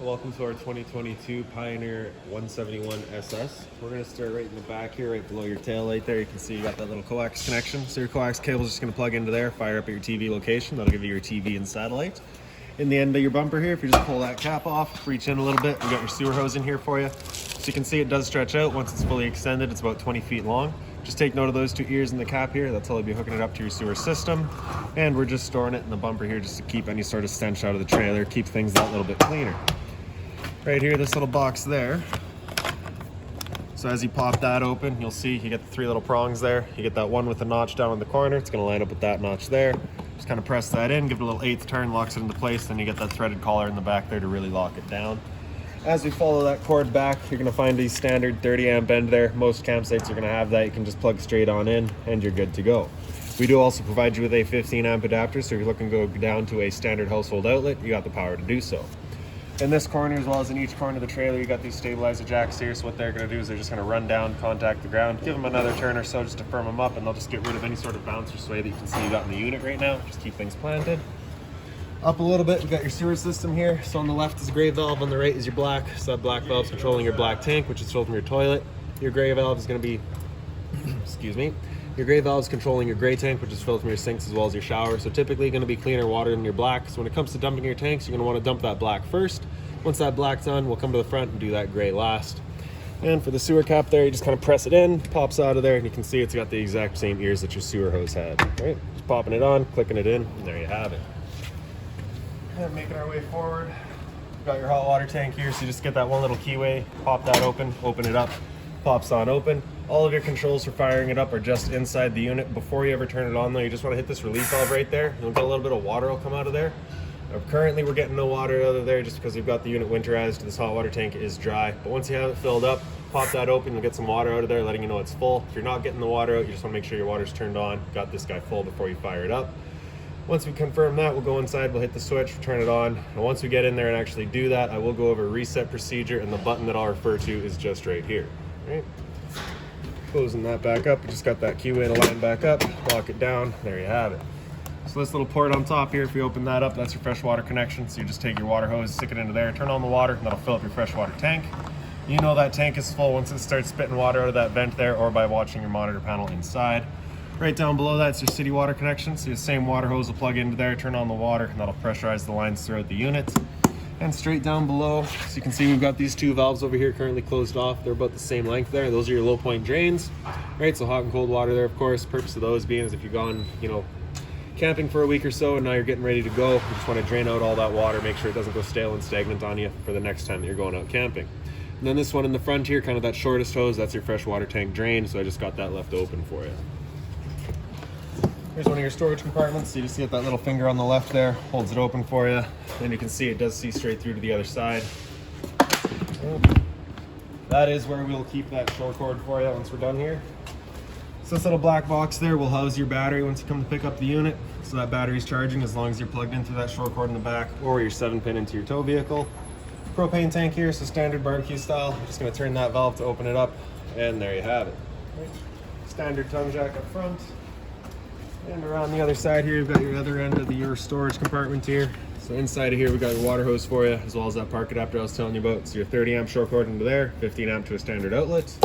welcome to our 2022 Pioneer 171 SS. We're going to start right in the back here, right below your tail light there. You can see you got that little coax connection. So your coax cable is just going to plug into there, fire up at your TV location. That'll give you your TV and satellite. In the end of your bumper here, if you just pull that cap off, reach in a little bit, we got your sewer hose in here for you. So you can see it does stretch out. Once it's fully extended, it's about 20 feet long. Just take note of those two ears in the cap here. That's how you'll be hooking it up to your sewer system. And we're just storing it in the bumper here just to keep any sort of stench out of the trailer, keep things that little bit cleaner. Right here, this little box there. So as you pop that open, you'll see you get the three little prongs there. You get that one with the notch down in the corner. It's gonna line up with that notch there. Just kind of press that in, give it a little eighth turn, locks it into place. Then you get that threaded collar in the back there to really lock it down. As we follow that cord back, you're gonna find the standard 30 amp end there. Most campsites are gonna have that. You can just plug straight on in and you're good to go. We do also provide you with a 15 amp adapter. So if you're looking to go down to a standard household outlet, you got the power to do so. In this corner, as well as in each corner of the trailer, you got these stabilizer jacks here. So what they're gonna do is they're just gonna run down, contact the ground, give them another turn or so just to firm them up, and they'll just get rid of any sort of bounce or sway that you can see you got in the unit right now. Just keep things planted. Up a little bit, we got your sewer system here. So on the left is a gray valve, on the right is your black. So that black valve is controlling your black tank, which is filled from your toilet. Your gray valve is gonna be, excuse me, your gray valve is controlling your gray tank, which is filled from your sinks as well as your shower. So typically gonna be cleaner water than your black. So when it comes to dumping your tanks, you're gonna wanna dump that black first. Once that black's done, we'll come to the front and do that gray last. And for the sewer cap there, you just kind of press it in, pops out of there, and you can see it's got the exact same ears that your sewer hose had, right? Just popping it on, clicking it in, and there you have it. And making our way forward, we've got your hot water tank here, so you just get that one little keyway, pop that open it up, pops on open. All of your controls for firing it up are just inside the unit. Before you ever turn it on though, you just want to hit this relief valve right there. You'll get a little bit of water will come out of there. Currently we're getting no water out of there just because we've got the unit winterized. This hot water tank is dry, but once you have it filled up, pop that open, you'll get some water out of there letting you know it's full. If you're not getting the water out, you just want to make sure your water's turned on, got this guy full before you fire it up. Once we confirm that, we'll go inside, we'll hit the switch, turn it on, and once we get in there and actually do that, I will go over reset procedure, and the button that I'll refer to is just right here. Right? Closing that back up, we just got that keyway to line back up, lock it down, there you have it. So this little port on top here, if you open that up, that's your freshwater connection. So you just take your water hose, stick it into there, turn on the water, and that'll fill up your freshwater tank. You know that tank is full once it starts spitting water out of that vent there, or by watching your monitor panel inside. Right down below that's your city water connection. So the same water hose will plug into there, turn on the water, and that'll pressurize the lines throughout the unit. And straight down below, so you can see we've got these two valves over here currently closed off. They're about the same length there. Those are your low point drains, right? So hot and cold water there, of course. Purpose of those being is if you've gone, camping for a week or so and now you're getting ready to go, you just want to drain out all that water, make sure it doesn't go stale and stagnant on you for the next time that you're going out camping. And then this one in the front here, kind of that shortest hose, that's your freshwater tank drain, so I just got that left open for you. Here's one of your storage compartments. So you just get that little finger on the left there, holds it open for you. And you can see it does see straight through to the other side. That is where we'll keep that short cord for you once we're done here. So this little black box there will house your battery once you come to pick up the unit. So that battery's charging as long as you're plugged into that short cord in the back or your 7-pin into your tow vehicle. Propane tank here, so standard barbecue style. I'm just gonna turn that valve to open it up, and there you have it. Standard tongue jack up front. And around the other side here, you've got your other end of your storage compartment here. So inside of here, we got your water hose for you, as well as that park adapter I was telling you about. So your 30 amp short cord into there, 15 amp to a standard outlet.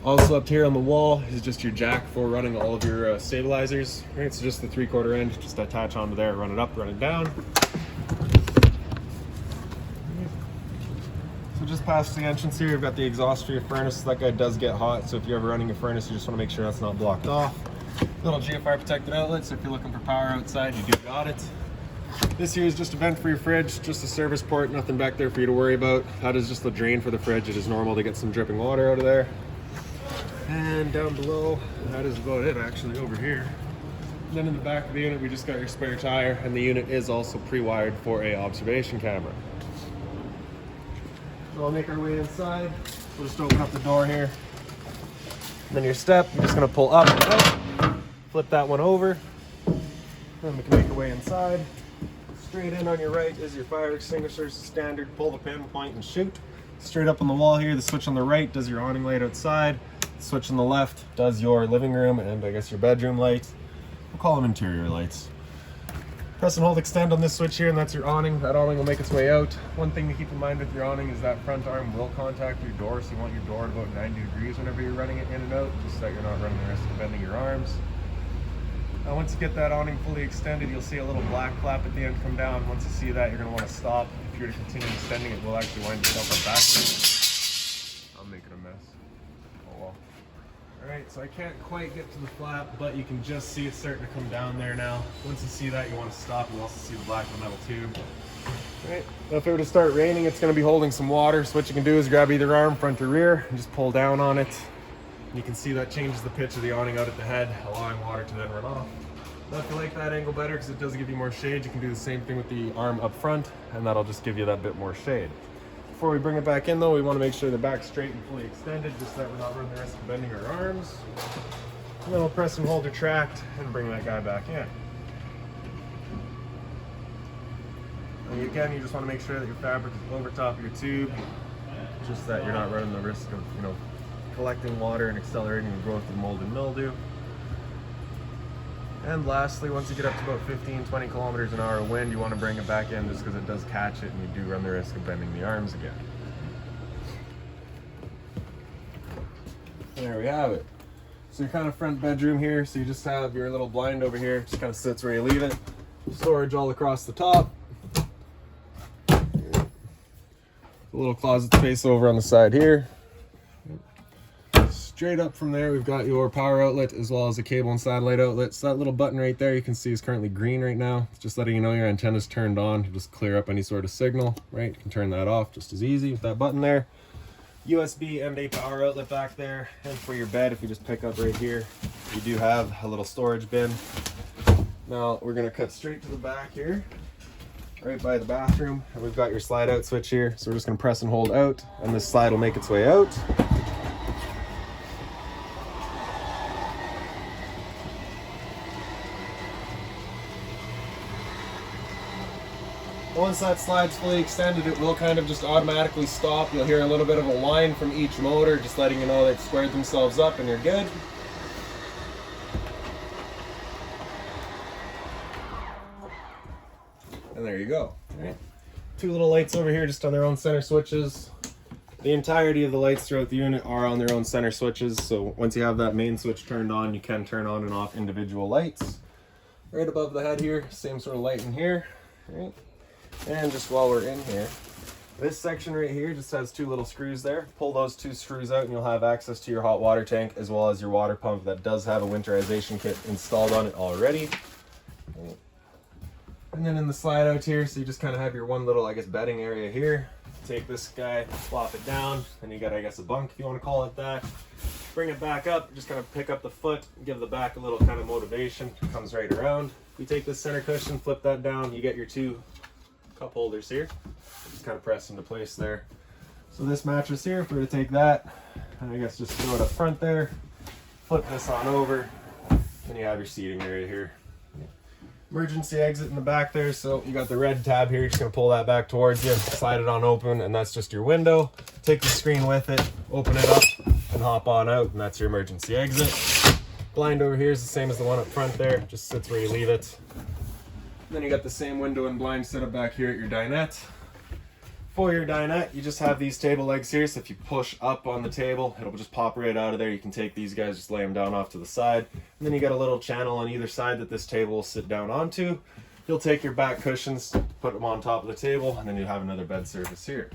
Also up here on the wall is just your jack for running all of your stabilizers. Right, so just the 3/4 end, just attach onto there, run it up, run it down. So just past the entrance here, you've got the exhaust for your furnace. That guy does get hot, so if you're ever running your furnace, you just want to make sure that's not blocked off. Little GFI protected outlet, so if you're looking for power outside, you do got it. This here is just a vent for your fridge, just a service port, nothing back there for you to worry about. That is just the drain for the fridge. It is normal to get some dripping water out of there. And down below, that is about it actually over here. And then in the back of the unit, we just got your spare tire, and the unit is also pre-wired for a observation camera. So I'll make our way inside. We'll just open up the door here. And then your step, you're just gonna pull up and out, flip that one over. Then we can make our way inside. Straight in on your right is your fire extinguisher, standard, pull the pin, point and shoot. Straight up on the wall here, the switch on the right does your awning light outside. The switch on the left does your living room and I guess your bedroom lights. We'll call them interior lights. Press and hold extend on this switch here, and that's your awning. That awning will make its way out. One thing to keep in mind with your awning is that front arm will contact your door, so you want your door at about 90 degrees whenever you're running it in and out, just so that you're not running the risk of bending your arms. Now once you get that awning fully extended, you'll see a little black flap at the end come down. Once you see that, you're going to want to stop. If you're to continue extending, it will actually wind yourself up backwards. I'm making a mess. Oh well. Alright, so I can't quite get to the flap, but you can just see it starting to come down there now. Once you see that, you want to stop. You'll also see the black metal tube. Alright, now if it were to start raining, it's going to be holding some water. So what you can do is grab either arm, front or rear, and just pull down on it. You can see that changes the pitch of the awning out at the head, allowing water to then run off. Now if you like that angle better, because it does give you more shade, you can do the same thing with the arm up front, and that'll just give you that bit more shade. Before we bring it back in though, we want to make sure the back's straight and fully extended, just so that we're not running the risk of bending our arms. And then we'll press and hold retract and bring that guy back in. And again, you just want to make sure that your fabric is over top of your tube, just that you're not running the risk of, collecting water and accelerating the growth of mold and mildew. And lastly, once you get up to about 15-20 kilometers an hour of wind, you want to bring it back in just because it does catch it and you do run the risk of bending the arms again. There we have it. So your kind of front bedroom here, so you just have your little blind over here, just kind of sits where you leave it. Storage all across the top. A little closet space over on the side here. Straight up from there, we've got your power outlet as well as a cable and satellite outlet. So that little button right there you can see is currently green right now. It's just letting you know your antenna's turned on to just clear up any sort of signal, right? You can turn that off just as easy with that button there. USB and a power outlet back there. And for your bed, if you just pick up right here, you do have a little storage bin. Now we're gonna cut straight to the back here, right by the bathroom. And we've got your slide out switch here. So we're just gonna press and hold out, and this slide will make its way out. Once that slide's fully extended, it will kind of just automatically stop. You'll hear a little bit of a whine from each motor, just letting you know they've squared themselves up and you're good. And there you go. All right. Two little lights over here just on their own center switches. The entirety of the lights throughout the unit are on their own center switches, so once you have that main switch turned on, you can turn on and off individual lights. Right above the head here, same sort of light in here. All right. And just while we're in here, this section right here just has two little screws there. Pull those two screws out and you'll have access to your hot water tank as well as your water pump that does have a winterization kit installed on it already. And then in the slide out here, so you just kind of have your one little, bedding area here. Take this guy, flop it down, and you got, a bunk if you want to call it that. Bring it back up, just kind of pick up the foot, give the back a little kind of motivation. It comes right around. You take this center cushion, flip that down, you get your two cup holders here. Just kind of press into place there. So this mattress here, if we were to take that, and just throw it up front there, flip this on over, and you have your seating area here. Emergency exit in the back there, so you got the red tab here, you're just going to pull that back towards you, slide it on open, and that's just your window. Take the screen with it, open it up, and hop on out, and that's your emergency exit. Blind over here is the same as the one up front there, just sits where you leave it. Then you got the same window and blind setup back here at your dinette. For your dinette, you just have these table legs here, so if you push up on the table, it'll just pop right out of there. You can take these guys, just lay them down off to the side. And then you got a little channel on either side that this table will sit down onto. You'll take your back cushions, put them on top of the table, and then you have another bed surface here.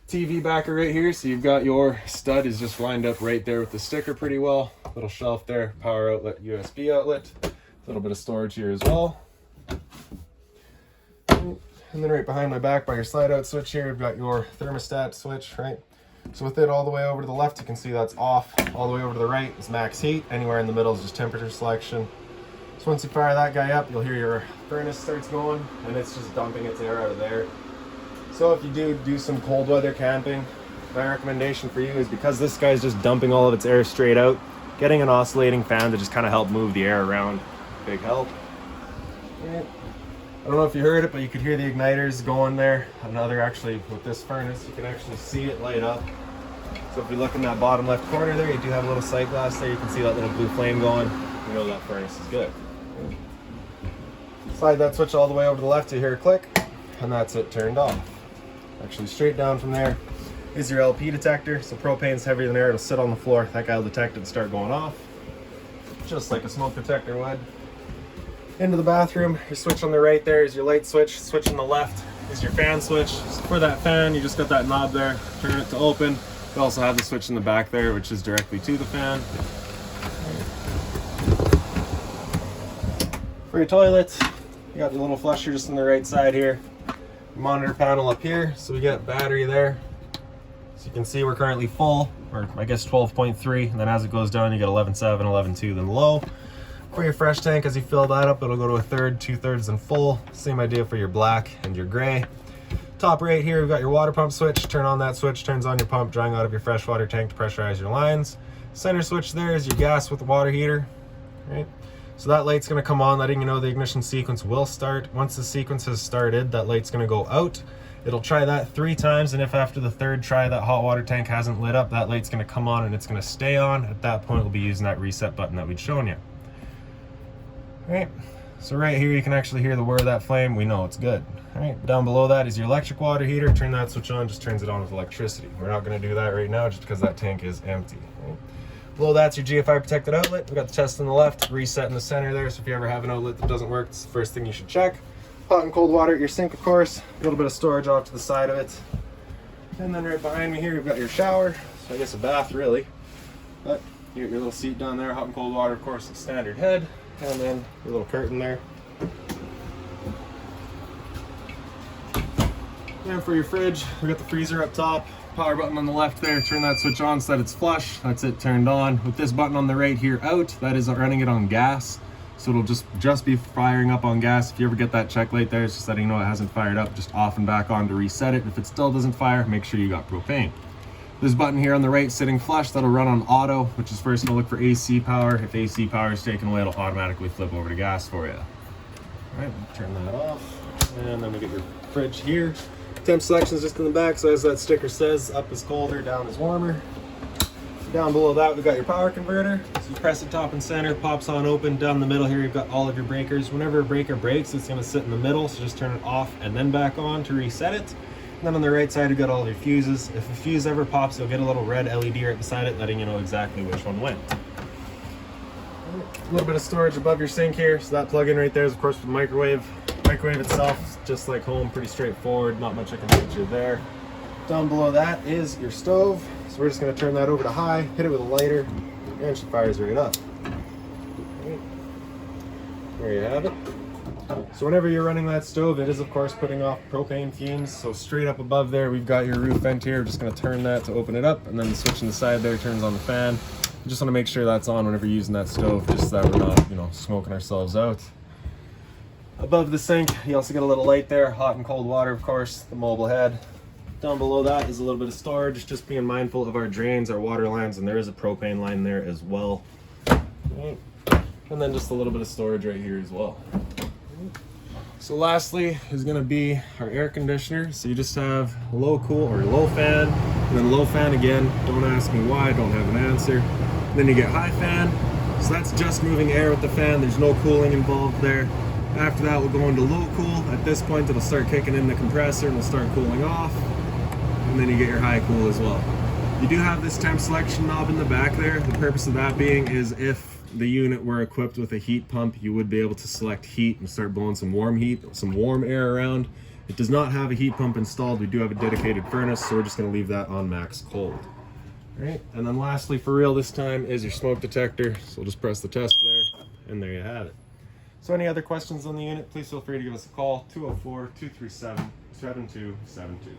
TV backer right here, so you've got your stud is just lined up right there with the sticker pretty well. Little shelf there, power outlet, USB outlet. A little bit of storage here as well. And then right behind my back by your slide out switch here, you've got your thermostat switch, right? So with it all the way over to the left, you can see that's off. All the way over to the right is max heat. Anywhere in the middle is just temperature selection. So once you fire that guy up, you'll hear your furnace starts going, and it's just dumping its air out of there. So if you do some cold weather camping, my recommendation for you is, because this guy's just dumping all of its air straight out, getting an oscillating fan to just kind of help move the air around. Big help. Yeah. I don't know if you heard it, but you could hear the igniters going there. Actually, with this furnace, you can actually see it light up. So if you look in that bottom left corner there, you do have a little sight glass there. You can see that little blue flame going. You know that furnace is good. Slide that switch all the way over to the left, you hear a click, and that's it turned off. Actually, straight down from there is your LP detector. So propane's heavier than air, it'll sit on the floor. That guy will detect it and start going off, just like a smoke detector would. Into the bathroom, your switch on the right there is your light switch. Switch on the left is your fan switch. So for that fan, you just got that knob there, turn it to open. You also have the switch in the back there, which is directly to the fan. For your toilet, you got the little flusher just on the right side here. Monitor panel up here, so we got battery there. So you can see we're currently full, or I guess 12.3, and then as it goes down, you get 11.7, 11.2, then low. For your fresh tank, as you fill that up, it'll go to a third, 2/3, and full. Same idea for your black and your gray. Top right here, we've got your water pump switch. Turn on that switch, turns on your pump, drawing out of your freshwater tank to pressurize your lines. Center switch there is your gas with the water heater, right? So that light's gonna come on, letting you know the ignition sequence will start. Once the sequence has started, that light's gonna go out. It'll try that 3 times, and if after the 3rd try that hot water tank hasn't lit up, that light's gonna come on and it's gonna stay on. At that point, we'll be using that reset button that we'd shown you. Right, so right here you can actually hear the whir of that flame. We know it's good. All right, down below that is your electric water heater. Turn that switch on, just turns it on with electricity. We're not going to do that right now just because that tank is empty. Right? Below that's your GFI protected outlet. We got the test on the left, reset in the center there. So if you ever have an outlet that doesn't work, it's the first thing you should check. Hot and cold water at your sink, of course. A little bit of storage off to the side of it. And then right behind me here, you've got your shower. So I guess a bath really. But you got your little seat down there, hot and cold water, of course, the standard head. And then your little curtain there. And for your fridge, we got the freezer up top, power button on the left there. Turn that switch on so that it's flush. That's it turned on. With this button on the right here out, that is running it on gas. So it'll just be firing up on gas. If you ever get that check light there, it's just letting you know it hasn't fired up. Just off and back on to reset it. If it still doesn't fire, make sure you got propane. This button here on the right sitting flush, that'll run on auto, which is first gonna look for AC power. If AC power is taken away, it'll automatically flip over to gas for you. All right, turn that off. And then we get your fridge here. Temp selection is just in the back, so as that sticker says, up is colder, down is warmer. Down below that, we've got your power converter. So you press it top and center, pops on open. Down the middle here, you've got all of your breakers. Whenever a breaker breaks, it's gonna sit in the middle, so just turn it off and then back on to reset it. And then on the right side, you've got all your fuses. If a fuse ever pops, you'll get a little red LED right beside it, letting you know exactly which one went. A little bit of storage above your sink here. So that plug-in right there is, of course, for the microwave. Microwave itself, just like home, pretty straightforward. Not much I can teach you there. Down below that is your stove. So we're just gonna turn that over to high, hit it with a lighter, and she fires right up. There you have it. So whenever you're running that stove, it is of course putting off propane fumes. So straight up above there, we've got your roof vent here. We're just gonna turn that to open it up, and then the switch on the side there turns on the fan. You just wanna make sure that's on whenever you're using that stove, just so that we're not, smoking ourselves out. Above the sink, you also get a little light there, hot and cold water, of course, the mobile head. Down below that is a little bit of storage, just being mindful of our drains, our water lines, and there is a propane line there as well. And then just a little bit of storage right here as well. So lastly is gonna be our air conditioner. So you just have low cool or low fan, and then low fan again. Don't ask me why, don't have an answer. And then you get high fan. So that's just moving air with the fan. There's no cooling involved there. After that, we'll go into low cool. At this point, it'll start kicking in the compressor and it'll start cooling off. And then you get your high cool as well. You do have this temp selection knob in the back there. The purpose of that being is if the unit were equipped with a heat pump, you would be able to select heat and start blowing some warm heat, some warm air around. It does not have a heat pump installed. We do have a dedicated furnace, so we're just gonna leave that on max cold. All right, and then lastly for real this time is your smoke detector. So we'll just press the test there, and there you have it. So any other questions on the unit, please feel free to give us a call, 204-237-7272.